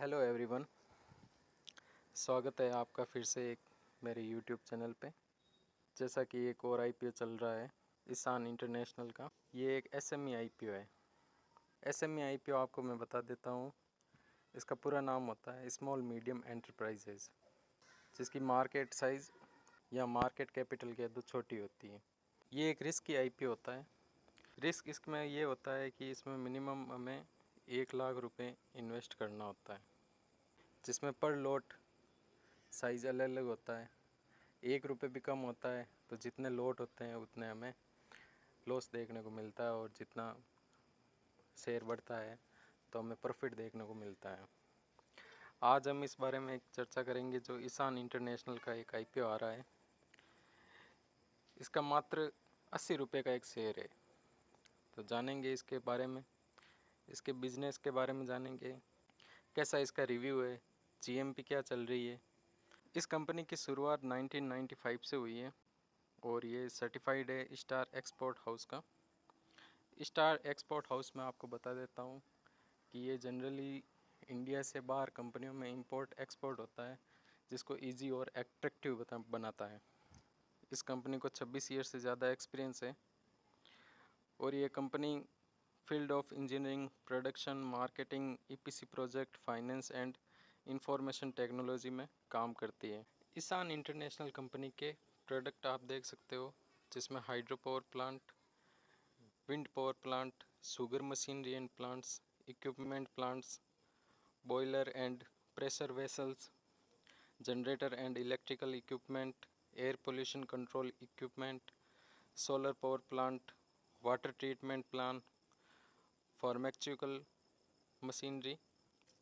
Hello everyone, स्वागत है आपका फिर से एक मेरे यूट्यूब चैनल पे। जैसा कि एक और आईपीओ चल रहा है ईशान इंटरनेशनल का। ये एक एसएमई आईपीओ है। एसएमई आईपीओ आपको मैं बता देता हूँ, इसका पूरा नाम होता है स्मॉल मीडियम एंटरप्राइजेज, जिसकी मार्केट साइज़ या मार्केट कैपिटल कह दो छोटी होती है। ये एक रिस्की आईपीओ होता है। रिस्क इसमें ये होता है कि इसमें मिनिमम हमें 1 लाख रुपए इन्वेस्ट करना होता है, जिसमें पर लॉट साइज़ अलग अलग होता है। 1 रुपये भी कम होता है तो जितने लॉट होते हैं उतने हमें लॉस देखने को मिलता है, और जितना शेयर बढ़ता है तो हमें प्रॉफिट देखने को मिलता है। आज हम इस बारे में एक चर्चा करेंगे जो ईशान इंटरनेशनल का एक आईपीओ आ रहा है। इसका मात्र 80 रुपये का एक शेयर है। तो जानेंगे इसके बारे में, इसके बिजनेस के बारे में जानेंगे, कैसा इसका रिव्यू है, जीएमपी क्या चल रही है। इस कंपनी की शुरुआत 1995 से हुई है और ये सर्टिफाइड है स्टार एक्सपोर्ट हाउस का। स्टार एक्सपोर्ट हाउस में आपको बता देता हूँ कि ये जनरली इंडिया से बाहर कंपनियों में इंपोर्ट एक्सपोर्ट होता है, जिसको इजी और एट्रैक्टिव बनाता है। इस कंपनी को 26 ईयर से ज़्यादा एक्सपीरियंस है और ये company field of engineering, production, marketing, EPC project, finance and information technology में काम करती है। ईशान इंटरनेशनल कंपनी के प्रोडक्ट आप देख सकते हो, जिसमें hydro power plant, wind power plant, sugar machinery and plants, equipment plants, boiler and pressure vessels, generator and electrical equipment, air pollution control equipment, solar power plant, water treatment plant, pharmaceutical machinery,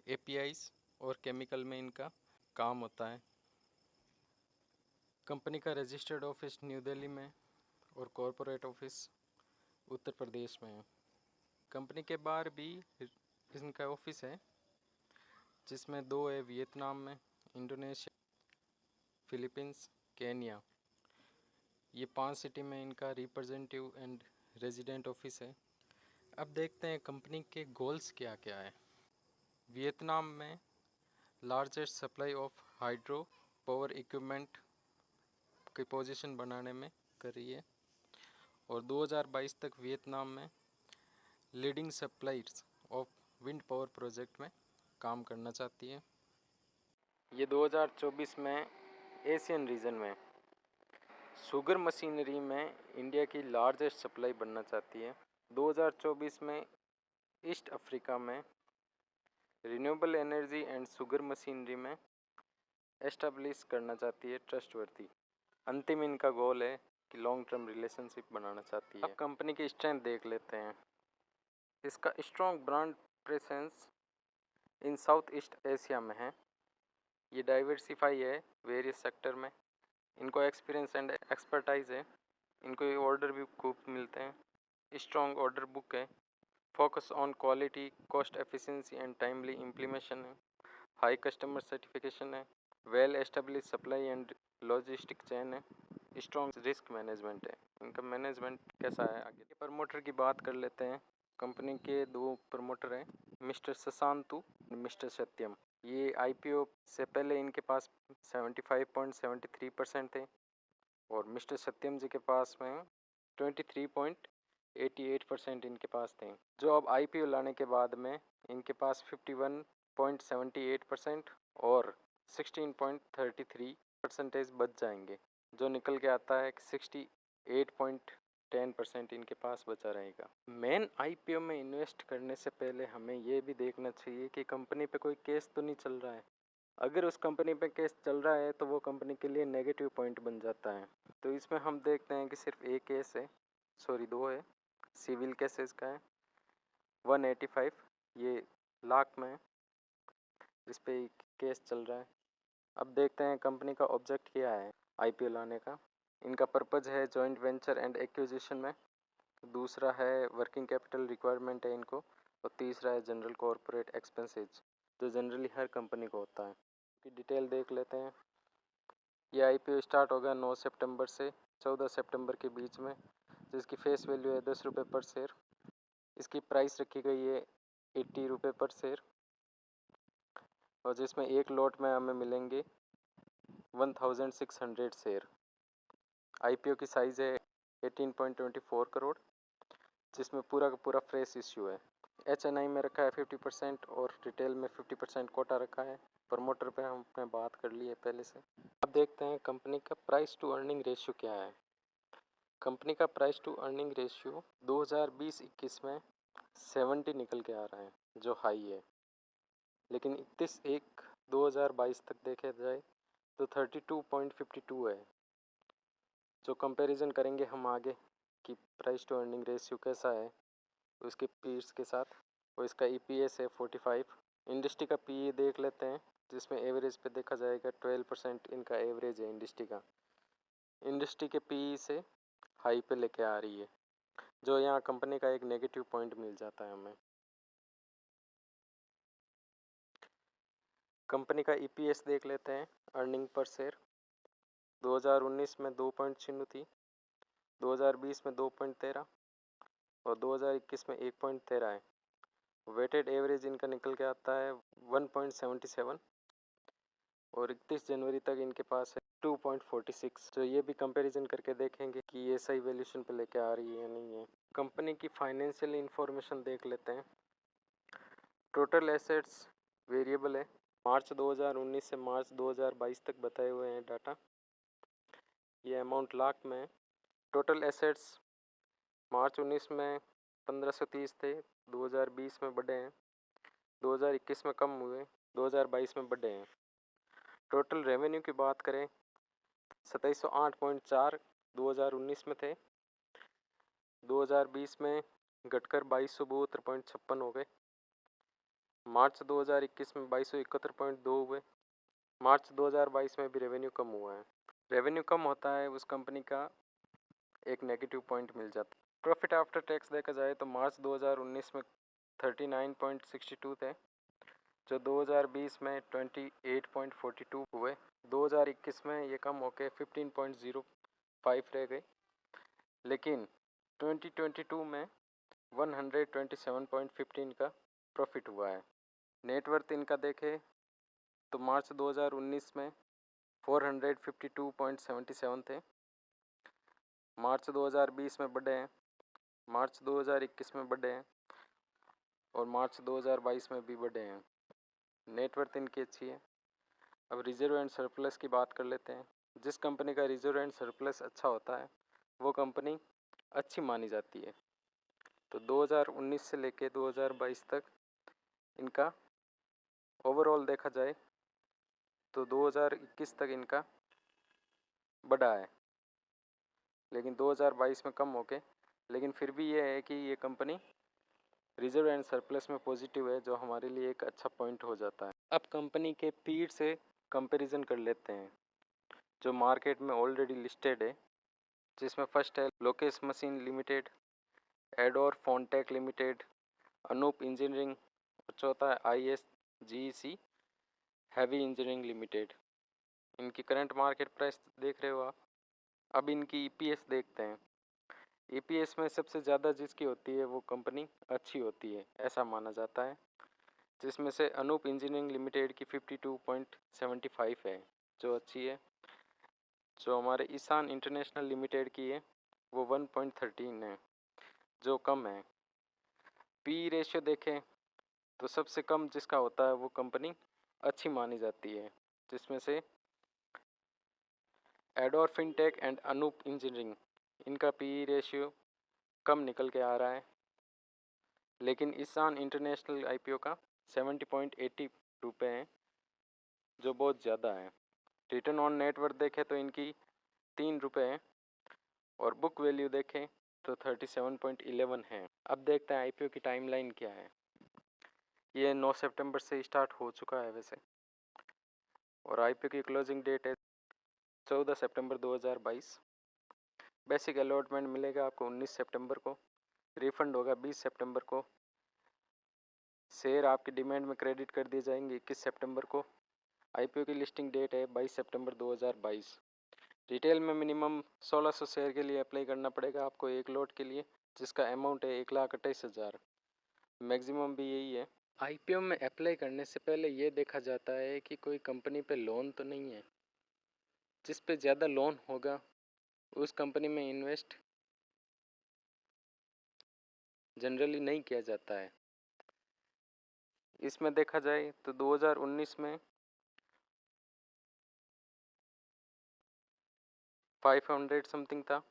APIs और chemical में इनका काम होता है। Company का registered office new Delhi में और corporate office Uttar Pradesh में है। कंपनी के बाहर भी इनका ऑफिस है, जिसमें 2 है वियतनाम में, इंडोनेशिया, फिलीपींस, केनिया। ये 5 सिटी में इनका रिप्रेजेंटेटिव एंड रेजिडेंट ऑफिस है। अब देखते हैं कंपनी के गोल्स क्या क्या है। वियतनाम में largest supply of hydro power equipment की पोजीशन बनाने में कर रही है और 2022 तक वियतनाम में leading suppliers of wind power project में काम करना चाहती है। ये 2024 में एशियन रीजन में शुगर मशीनरी में इंडिया की लार्जेस्ट सप्लाई बनना चाहती है। 2024 में ईस्ट अफ्रीका में renewable energy and sugar machinery में एस्टेब्लिश करना चाहती है ट्रस्टवर्दी। अंतिम इनका गोल है कि लॉन्ग टर्म रिलेशनशिप बनाना चाहती है। अब कंपनी की स्ट्रेंथ देख लेते हैं। इसका strong brand presence in south east Asia में है। ये डाइवर्सिफाई है वेरियस सेक्टर में। इनको एक्सपीरियंस एंड एक्सपर्टाइज है। इनको ये ऑर्डर भी खूब मिलते हैं। स्ट्रॉन्ग ऑर्डर बुक है। Focus on quality, cost efficiency and timely implementation है। हाई कस्टमर सर्टिफिकेशन है। Well establish supply and logistic chain है। स्ट्रॉन्ग रिस्क मैनेजमेंट है। इनका मैनेजमेंट कैसा है आगे। प्रमोटर की बात कर लेते हैं। कंपनी के 2 प्रमोटर हैं, मिस्टर शशांतु, मिस्टर सत्यम। ये आईपीओ से पहले इनके पास 75.73% थे और मिस्टर सत्यम जी के पास में 23.88% इनके पास थे, जो अब आईपीओ लाने के बाद में इनके पास 51.78% और 16.33% बच जाएंगे, जो निकल के आता है कि 68.10% इनके पास बचा रहेगा। मेन आईपीओ में इन्वेस्ट करने से पहले हमें ये भी देखना चाहिए कि कंपनी पे कोई केस तो नहीं चल रहा है। अगर उस कंपनी पे केस चल रहा है तो वो कंपनी के लिए नेगेटिव पॉइंट बन जाता है। तो इसमें हम देखते हैं कि सिर्फ एक केस है, सॉरी 2 है। सिविल केसेस का है 185, ये लाख में है, जिस पे केस चल रहा है। अब देखते हैं कंपनी का ऑब्जेक्ट क्या है आईपीओ लाने का। इनका पर्पज़ है जॉइंट वेंचर एंड एक्विजिशन में, दूसरा है वर्किंग कैपिटल रिक्वायरमेंट है इनको, और तीसरा है जनरल कॉरपोरेट एक्सपेंसेस, जो जनरली हर कंपनी को होता है। की डिटेल देख लेते हैं। ये आईपीओ स्टार्ट होगा 9 सितंबर से 14 सितंबर के बीच में, जिसकी फेस वैल्यू है 10 रुपये पर शेयर। इसकी प्राइस रखी गई है 80 रुपये पर शेयर। और जिसमें एक लॉट में हमें मिलेंगे 1600 शेयर। आईपीओ की साइज़ है 18.24 करोड़, जिसमें पूरा का पूरा फ्रेश इश्यू है। HNI में रखा है 50% और रिटेल में 50% कोटा रखा है। प्रमोटर पे हमने बात कर ली है पहले से। अब देखते हैं कंपनी का प्राइस टू अर्निंग रेशियो क्या है। कंपनी का प्राइस टू अर्निंग रेशियो 2020-21 में 70 निकल के आ रहा है, जो हाई है। लेकिन 31/1/2022 तक देखा जाए तो 32.52 है। जो कंपैरिजन करेंगे हम आगे कि प्राइस टू अर्निंग रेशियो कैसा है उसके पीयर्स के साथ, और इसका EPS है 45। इंडस्ट्री का PE देख लेते हैं, जिसमें एवरेज पे देखा जाएगा 12% इनका एवरेज है इंडस्ट्री का। इंडस्ट्री के PE से हाई पे लेके आ रही है, जो यहाँ कंपनी का एक नेगेटिव पॉइंट मिल जाता है हमें। कंपनी का EPS देख लेते हैं, अर्निंग पर शेयर। 2019 में 2.0 थी, 2020 में 2.13 और 2021 में 1.13 है। वेटेड एवरेज इनका निकल के आता है 1.77 और 31 जनवरी तक इनके पास है 2.46। तो ये भी कंपैरिजन करके देखेंगे कि ये सही वैल्यूएशन पे लेके आ रही है या नहीं है। कंपनी की फाइनेंशियल इंफॉर्मेशन देख लेते हैं। टोटल एसेट्स वेरिएबल है, मार्च 2019 से मार्च 2022 तक बताए हुए हैं डाटा। ये अमाउंट लाख में है। टोटल एसेट्स मार्च 19 में 1530 थे, 2020 में बढ़े हैं, 2021 में कम हुए, 2022 में बढ़े हैं। टोटल रेवेन्यू की बात करें 2708.4 2019 में थे, 2020 में घटकर 2272.56 हो गए। मार्च 2021 में 2271.2 हुए। मार्च 2022 में भी रेवेन्यू कम हुआ है। रेवेन्यू कम होता है उस कंपनी का एक नेगेटिव पॉइंट मिल जाता है। प्रॉफिट आफ्टर टैक्स देखा जाए तो मार्च 2019 में 39.62 थे, जो 2020 में 28.42 हुए। 2021 में ये कम होकर 15.05 रह गए, लेकिन 2022 में 127.15 का प्रॉफिट हुआ है। नेटवर्थ इनका देखें तो मार्च 2019 में 452.77 थे, मार्च 2020 में बढ़े हैं, मार्च 2021 में बढ़े हैं और मार्च 2022 में भी बढ़े हैं। नेटवर्थ इनकी अच्छी है। अब रिजर्व एंड सरप्लस की बात कर लेते हैं। जिस कंपनी का रिजर्व एंड सरप्लस अच्छा होता है वो कंपनी अच्छी मानी जाती है। तो 2019 से लेके 2022 तक इनका ओवरऑल देखा जाए तो 2021 तक इनका बढ़ा है, लेकिन 2022 में कम हो गए। लेकिन फिर भी ये है कि ये कंपनी रिजर्व एंड सरप्लस में पॉजिटिव है, जो हमारे लिए एक अच्छा पॉइंट हो जाता है। अब कंपनी के पीर से कंपैरिजन कर लेते हैं जो मार्केट में ऑलरेडी लिस्टेड है, जिसमें फर्स्ट है Lokesh machine limited, Ador Fontech limited, Anup engineering और चौथा है ISGC हैवी इंजीनियरिंग लिमिटेड। इनकी करंट मार्केट प्राइस देख रहे हो आप। अब इनकी EPS देखते हैं। EPS में सबसे ज़्यादा जिसकी होती है वो कंपनी अच्छी होती है ऐसा माना जाता है, जिसमें से अनूप इंजीनियरिंग लिमिटेड की 52.75 है जो अच्छी है। जो हमारे ईशान इंटरनेशनल लिमिटेड की है वो 1.13 है जो कम है। PE रेशियो देखें तो सबसे कम जिसका होता है वो कंपनी अच्छी मानी जाती है, जिसमें से एडोर फिनटेक एंड अनूप इंजीनियरिंग इनका PE रेशियो कम निकल के आ रहा है। लेकिन ईशान इंटरनेशनल IPO का 70.80 रुपये है जो बहुत ज़्यादा है। रिटर्न ऑन नेटवर्थ देखें तो इनकी 3 रुपये है और बुक वैल्यू देखें तो 37.11 है। अब देखते हैं IPO की टाइमलाइन क्या है। ये 9 सितंबर से स्टार्ट हो चुका है वैसे, और IPO की क्लोजिंग डेट है 14 सितंबर 2022। बेसिक अलॉटमेंट मिलेगा आपको 19 सितंबर को, रिफंड होगा 20 सितंबर को, शेयर आपकी डिमांड में क्रेडिट कर दिए जाएंगे 21 सितंबर को। IPO की लिस्टिंग डेट है 22 सितंबर 2022। रिटेल में मिनिमम 1600 शेयर के लिए अप्लाई करना पड़ेगा आपको एक लॉट के लिए, जिसका अमाउंट है 1,28,000। मैक्सिमम भी यही है। आईपीओ में अप्लाई करने से पहले ये देखा जाता है कि कोई कंपनी पे लोन तो नहीं है। जिस पे ज़्यादा लोन होगा उस कंपनी में इन्वेस्ट जनरली नहीं किया जाता है। इसमें देखा जाए तो 2019 में 500 समथिंग था,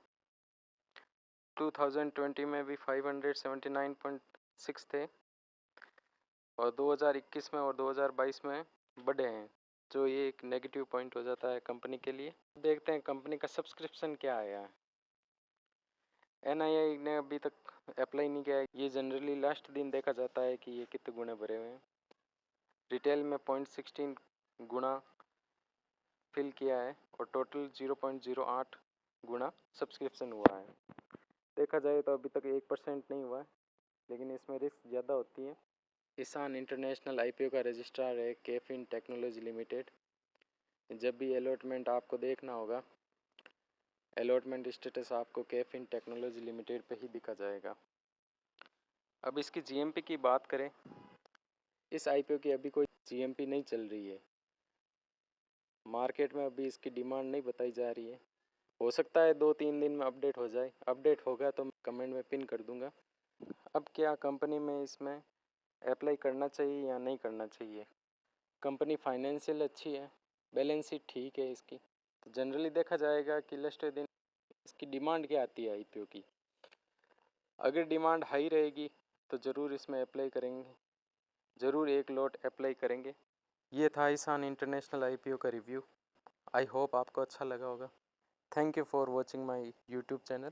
2020 में भी 579.6 थे और 2021 में और 2022 में बढ़े हैं, जो ये एक नेगेटिव पॉइंट हो जाता है कंपनी के लिए। देखते हैं कंपनी का सब्सक्रिप्शन क्या आया है। एनआईआई ने अभी तक अप्लाई नहीं किया है। ये जनरली लास्ट दिन देखा जाता है कि ये कितने गुणे भरे हुए हैं। रिटेल में 0.16 गुना फिल किया है और टोटल 0.08 गुना सब्सक्रिप्शन हुआ है। देखा जाए तो अभी तक 1% नहीं हुआ है, लेकिन इसमें रिस्क ज़्यादा होती है। ईशान इंटरनेशनल आईपीओ का रजिस्ट्रार है केफिन टेक्नोलॉजी लिमिटेड। जब भी अलॉटमेंट आपको देखना होगा, अलॉटमेंट स्टेटस आपको केफिन टेक्नोलॉजी लिमिटेड पे ही दिखा जाएगा। अब इसकी जीएमपी की बात करें, इस आईपीओ की अभी कोई जीएमपी नहीं चल रही है। मार्केट में अभी इसकी डिमांड नहीं बताई जा रही है। हो सकता है 2-3 दिन में अपडेट हो जाए। अपडेट होगा तो मैं कमेंट में पिन कर दूंगा। अब क्या कंपनी में इसमें अप्लाई करना चाहिए या नहीं करना चाहिए? कंपनी फाइनेंशियल अच्छी है, बैलेंस शीट ठीक है इसकी, तो जनरली देखा जाएगा कि लास्ट दिन इसकी डिमांड क्या आती है आईपीओ की। अगर डिमांड हाई रहेगी तो ज़रूर इसमें अप्लाई करेंगे, ज़रूर एक लॉट अप्लाई करेंगे। ये था ईशान इंटरनेशनल आईपीओ का रिव्यू। आई होप आपको अच्छा लगा होगा। Thank you for watching my YouTube channel.